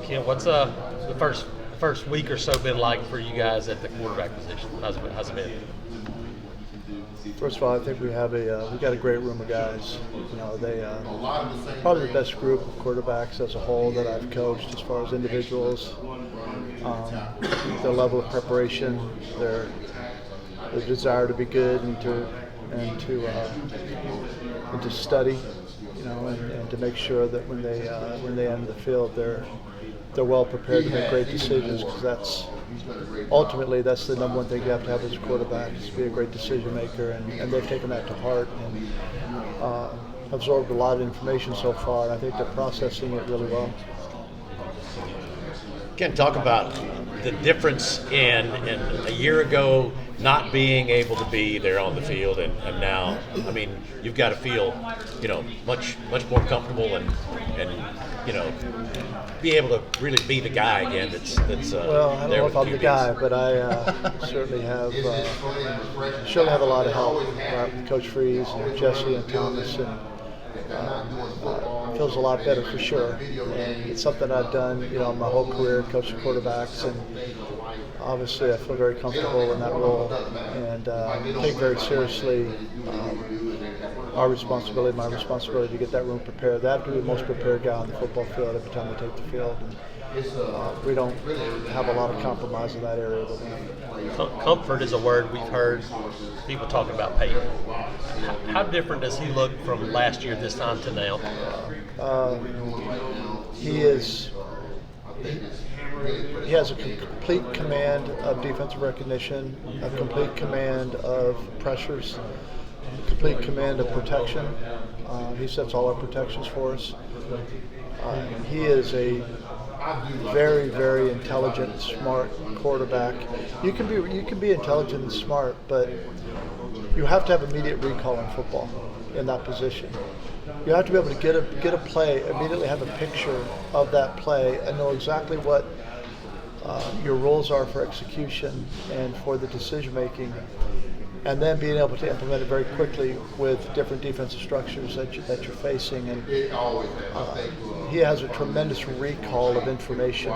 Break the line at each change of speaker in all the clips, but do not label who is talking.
Ken, what's the first week or so been like for you guys at the quarterback position? How's it been?
First of all, I think we got a great room of guys. You know, they probably the best group of quarterbacks as a whole that I've coached as far as individuals. Their level of preparation, their desire to be good and to study, you know, and to make sure that when they enter the field, they're well prepared to make great decisions, because that's the number one thing you have to have as a quarterback, is to be a great decision maker, and they've taken that to heart and absorbed a lot of information so far, and I think they're processing it really well.
Ken, talk about the difference in a year ago not being able to be there on the field, and now, I mean, you've got to feel, you know, much more comfortable and you know, be able to really be the guy again.
Well, I don't know if I'm the guy, but I certainly have a lot of help with Coach Freeze and Jesse and Thomas, and feels a lot better for sure. And it's something I've done, you know, my whole career, coaching quarterbacks, and obviously I feel very comfortable in that role, and take very seriously my responsibility to get that room prepared. They have to be the most prepared guy on the football field every time they take the field. And, we don't have a lot of compromise in that area.
Comfort is a word we've heard people talking about Payton. How different does he look from last year this time to now?
He has a complete command of defensive recognition, a complete command of pressures, a complete command of protection. He sets all our protections for us. He is a very, very intelligent, smart quarterback. You can be intelligent and smart, but you have to have immediate recall in football in that position. You have to be able to get a play, immediately have a picture of that play, and know exactly what your rules are for execution and for the decision making, and then being able to implement it very quickly with different defensive structures that you're facing. And he has a tremendous recall of information.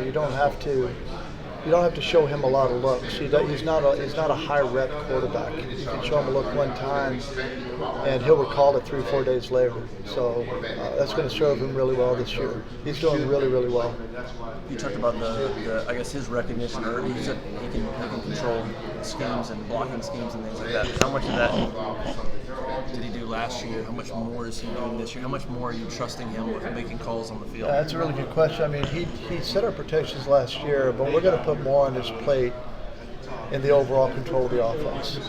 You don't have to show him a lot of looks. He's not a high rep quarterback. You can show him a look one time, and he'll recall it 3 or 4 days later. So that's going to serve him really well this year. He's doing really, really well.
You talked about the I guess his recognition, or he said he can control schemes and blocking schemes and things like that. How much of that did he do last year? How much more is he doing this year? How much more are you trusting him with making calls on the field?
That's a really good question. I mean, he set our protections last year, but we're going to put more on his plate in the overall control of the offense.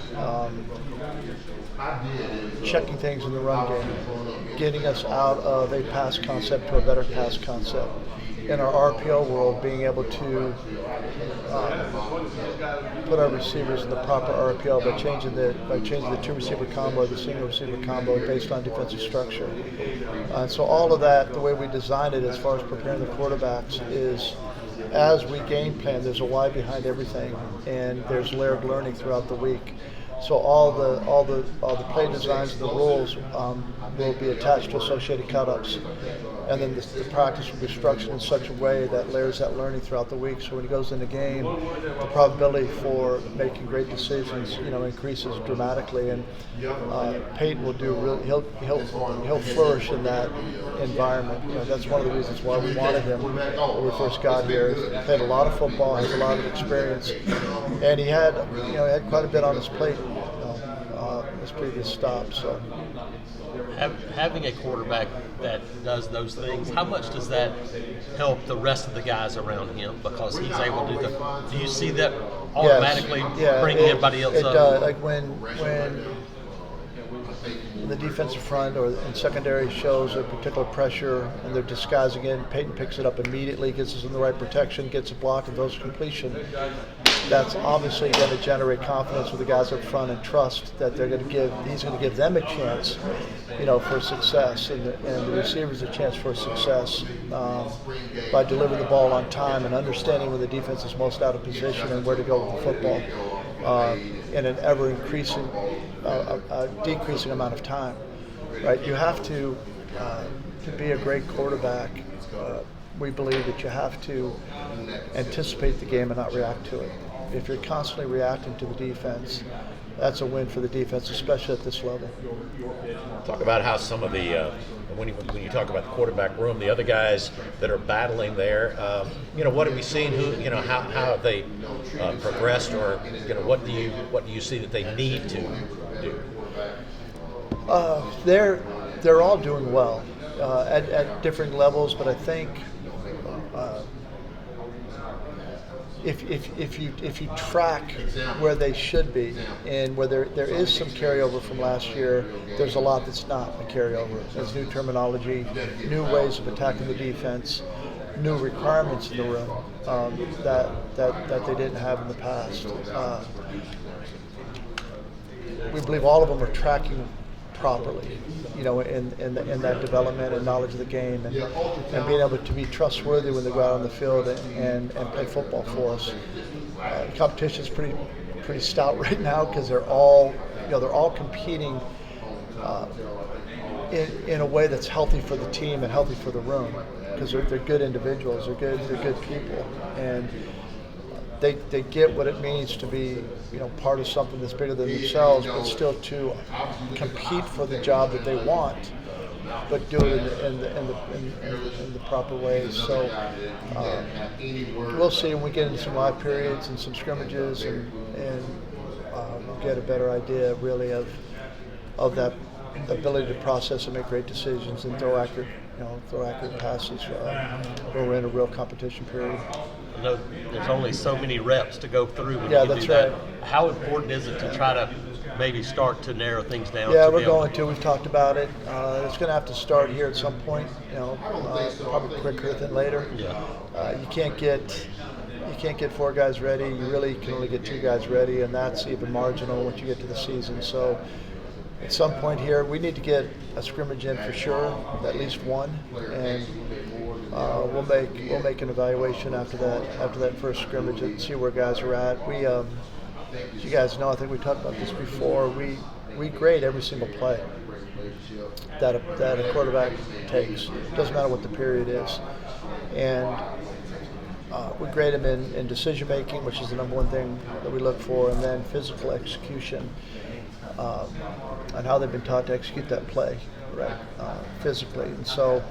Checking things in the run game, getting us out of a pass concept to a better pass concept. In our RPO world, being able to put our receivers in the proper RPO by changing the 2-receiver combo, the single receiver combo based on defensive structure. So all of that, the way we design it as far as preparing the quarterbacks, is as we game plan, there's a why behind everything, and there's layered learning throughout the week. So all the play designs and the rules will be attached to associated cut-ups, and then the practice will be structured in such a way that layers that learning throughout the week. So when he goes in the game, the probability for making great decisions, you know, increases dramatically. And Payton will do he'll flourish in that environment. You know, that's one of the reasons why we wanted him when we first got here. He played a lot of football, has a lot of experience, and he had quite a bit on his plate. His previous stop. So
having a quarterback that does those things, how much does that help the rest of the guys around him? Because he's able to do you see that automatically bringing everybody else up?
It does. Like when the defensive front or in secondary shows a particular pressure and they're disguising it, Payton picks it up immediately, gets us in the right protection, gets a block, and throws a completion. That's obviously going to generate confidence with the guys up front and trust that he's going to give them a chance, you know, for success, and the receivers a chance for success by delivering the ball on time and understanding when the defense is most out of position and where to go with the football in an ever increasing, decreasing amount of time. Right? You have to To be a great quarterback, we believe that you have to anticipate the game and not react to it. If you're constantly reacting to the defense, that's a win for the defense, especially at this level.
Talk about how some of the when you talk about the quarterback room, the other guys that are battling there. What have we seen? How have they progressed, or what do you see that they need to do?
They're all doing well at different levels, but I think if you track where they should be and where there is some carryover from last year, there's a lot that's not a carryover. There's new terminology, new ways of attacking the defense, new requirements in the room that they didn't have in the past. We believe all of them are tracking properly, in that development and knowledge of the game, and being able to be trustworthy when they go out on the field and play football for us. The competition is pretty stout right now because they're all competing in a way that's healthy for the team and healthy for the room, because they're good individuals, they're good people, and they get what it means to be part of something that's bigger than themselves, but still to compete for the job that they want, but do it in the proper ways. So we'll see when we get into some live periods and some scrimmages, and we'll get a better idea really of that ability to process and make great decisions and throw accurate passes when we're in a real competition period.
I know there's only so many reps to go through when
Yeah,
you
that's
do that.
right.
How important is it to try to maybe start to narrow things down?
Yeah, we're going to. We've talked about it. It's going to have to start here at some point. Probably quicker than later.
Yeah.
You can't get 4 guys ready. You really can only get 2 guys ready, and that's even marginal once you get to the season. So at some point here, we need to get a scrimmage in for sure, at least one, and we'll make an evaluation after that first scrimmage and see where guys are at. We, as you guys know, I think we talked about this before. We grade every single play that a quarterback takes. Doesn't matter what the period is, and we grade them in decision making, which is the number one thing that we look for, and then physical execution. And how they've been taught to execute that play, right, physically. And so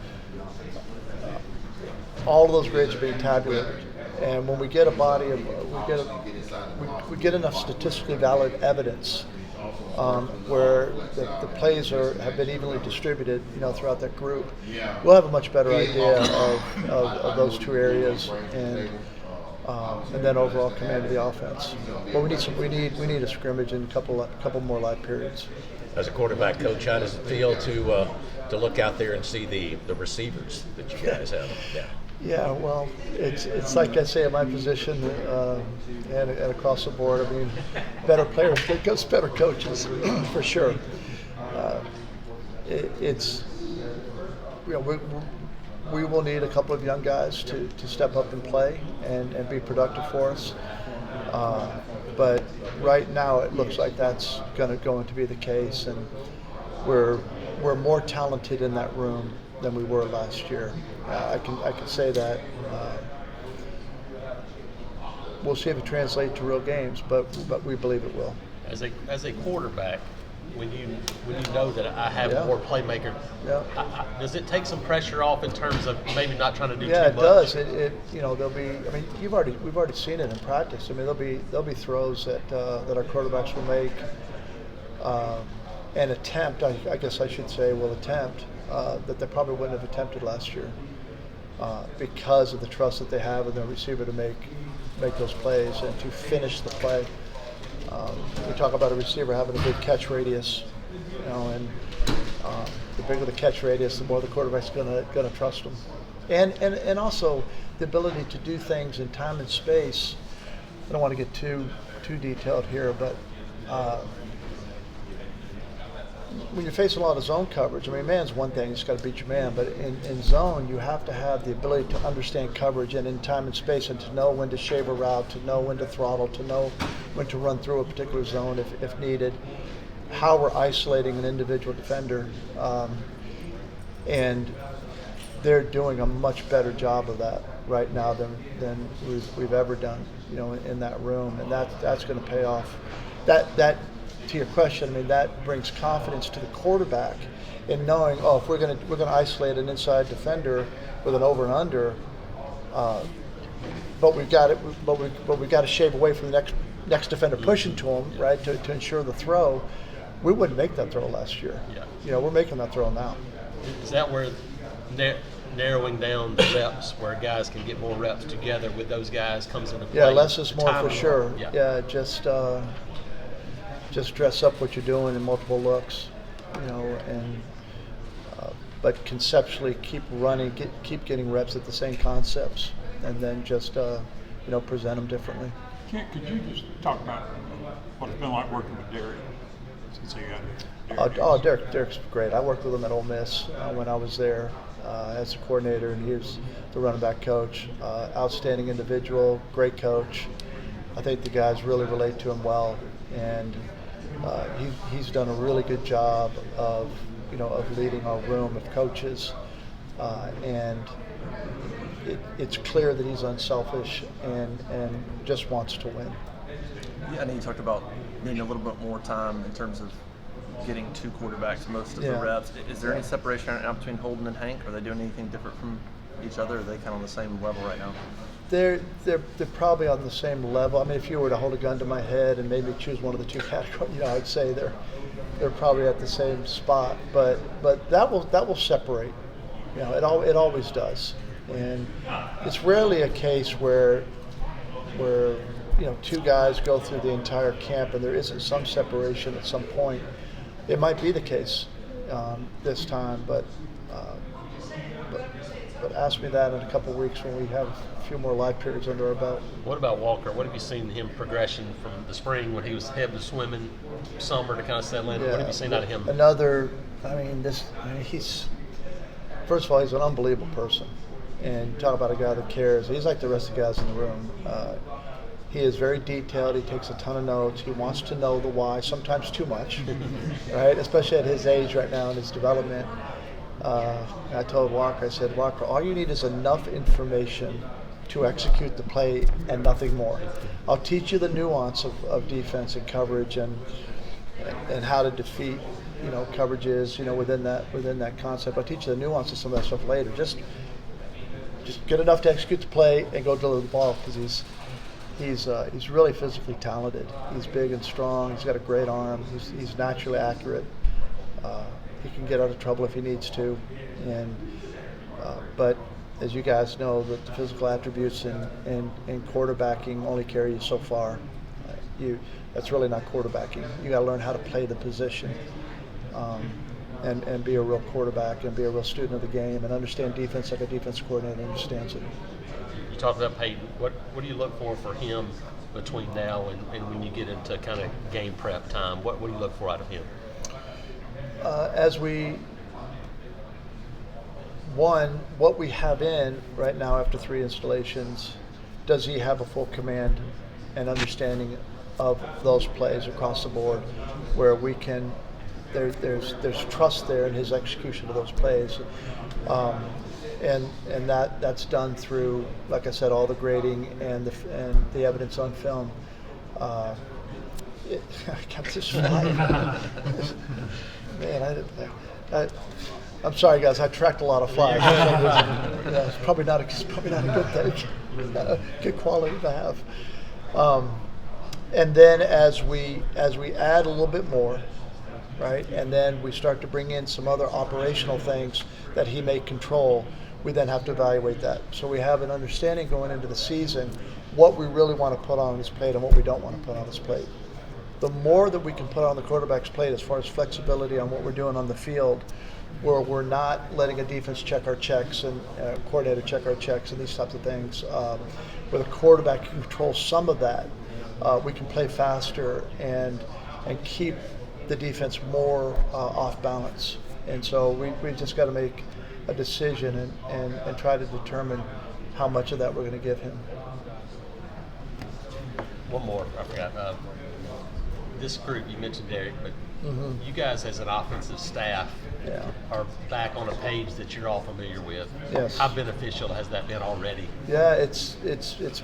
all of those grades are being tabulated. And when we get a body of, we get enough statistically valid evidence where the plays have been evenly distributed, throughout that group, we'll have a much better idea of those 2 areas and then overall command of the offense. But we need a scrimmage and a couple more live periods.
As a quarterback coach, how does it feel to look out there and see the receivers that you guys have? Yeah.
Yeah, well, it's like I say in my position and across the board. I mean, better players make us better coaches for sure. We will need a couple of young guys to step up and play and be productive for us. But right now it looks like that's going to be the case, and we're more talented in that room than we were last year. I can say that. We'll see if it translates to real games, but we believe it will.
As a quarterback, when you know that I have more playmaker, does it take some pressure off in terms of maybe not trying to do too much?
Yeah, it does. There'll be. I mean, we've already seen it in practice. I mean, there'll be throws that our quarterbacks will make and attempt. I guess I should say will attempt that they probably wouldn't have attempted last year because of the trust that they have in their receiver to make those plays and to finish the play. We talk about a receiver having a big catch radius, and the bigger the catch radius, the more the quarterback's going to trust them, and also the ability to do things in time and space. I don't want to get too detailed here, but when you face a lot of zone coverage, I mean, man's one thing, you just got to beat your man, but in zone, you have to have the ability to understand coverage and in time and space, and to know when to shave a route, to know when to throttle, to know when to run through a particular zone if needed, how we're isolating an individual defender. and they're doing a much better job of that right now than we've ever done, in that room, and that's going to pay off. That to your question, I mean, that brings confidence to the quarterback in knowing, if we're going to isolate an inside defender with an over and under, but we've got to shave away from the next defender pushing to him, right, to ensure the throw. We wouldn't make that throw last year.
Yeah.
We're making that throw now.
Is that where narrowing down the reps, where guys can get more reps together with those guys, comes into play?
Yeah, less is more for sure.
Yeah,
just dress up what you're doing in multiple looks, and but conceptually keep running, keep getting reps at the same concepts, and then just present them differently.
Kent, could you just talk about what it's been like working with Derek since he got here?
Derek's great. I worked with him at Ole Miss when I was there as a coordinator, and he was the running back coach. Outstanding individual, great coach. I think the guys really relate to him well, and he's done a really good job of leading our room of coaches, and it's clear that he's unselfish and just wants to win.
Yeah, I know you talked about needing a little bit more time in terms of getting two quarterbacks most of the reps. Is there any separation right now between Holden and Hank? Are they doing anything different from each other? Or are they kind of on the same level right now?
They're probably on the same level. I mean, if you were to hold a gun to my head and maybe choose one of the two categories, I'd say they're probably at the same spot. But that will separate. It always does. And it's rarely a case where two guys go through the entire camp and there isn't some separation at some point. It might be the case this time, but ask me that in a couple of weeks when we have a few more live periods under our belt.
What about Walker? What have you seen him progression from the spring when he was heavy swimming, summer to kind of settle in? What have you seen out of him?
He's first of all, he's an unbelievable person, and talk about a guy that cares. He's like the rest of the guys in the room. He is very detailed. He takes a ton of notes. He wants to know the why, sometimes too much, right? Especially at his age right now in his development. I told Walker, I said, Walker, all you need is enough information to execute the play and nothing more. I'll teach you the nuance of defense and coverage and how to defeat, coverages, within that concept. I'll teach you the nuance of some of that stuff later. Just get enough to execute the play and go deliver the ball, because he's really physically talented. He's big and strong. He's got a great arm. He's naturally accurate. He can get out of trouble if he needs to, but as you guys know, the physical attributes in quarterbacking only carry you so far. That's really not quarterbacking. You got to learn how to play the position, and be a real quarterback and be a real student of the game and understand defense like a defense coordinator understands it.
You talked about Payton. What do you look for him between now and when you get into kind of game prep time? What do you look for out of him? What we have in right now after 3 installations, does he have a full command and understanding of those plays across the board, where we can, there's trust there in his execution of those plays, and that's done through, like I said, all the grading and the evidence on film. I kept this flying. Man, I'm sorry, guys. I tracked a lot of flies. It's probably not a good thing. Good quality to have. And then as we add a little bit more, right, and then we start to bring in some other operational things that he may control, we then have to evaluate that. So we have an understanding going into the season what we really want to put on his plate and what we don't want to put on his plate. The more that we can put on the quarterback's plate as far as flexibility on what we're doing on the field, where we're not letting a defense check our checks and coordinator check our checks and these types of things, where the quarterback can control some of that, we can play faster and keep the defense more off balance. And so we just got to make a decision and try to determine how much of that we're going to give him. One more, I forgot. This group, you mentioned Derek, but You guys, as an offensive staff,
Yeah.
are back on a page that you're all familiar with.
Yes.
How beneficial has that been already?
Yeah, it's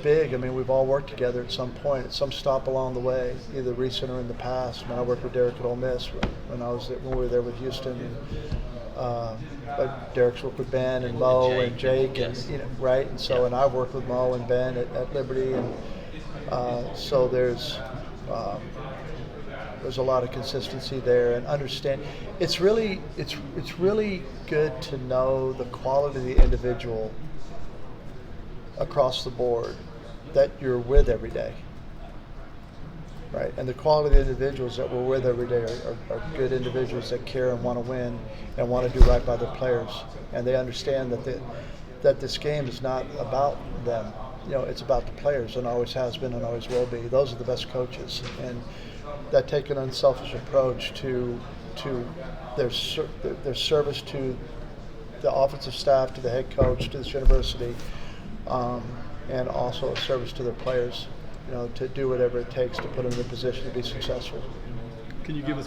big. I mean, we've all worked together at some point, at some stop along the way, either recent or in the past. When I worked with Derek at Ole Miss, when we were there with Houston, but Derek's worked with Ben and Mo and Jake,
yes.
and right. And so, and I've worked with Mo and Ben at Liberty, and so there's a lot of consistency there, and understand. It's really good to know the quality of the individual across the board that you're with every day, right? And the quality of the individuals that we're with every day are good individuals that care and want to win and want to do right by their players, and they understand that this game is not about them. It's about the players, and always has been and always will be. Those are the best coaches, and that take an unselfish approach to their service to the offensive staff, to the head coach, to this university, and also a service to their players, to do whatever it takes to put them in a position to be successful.
Can you give us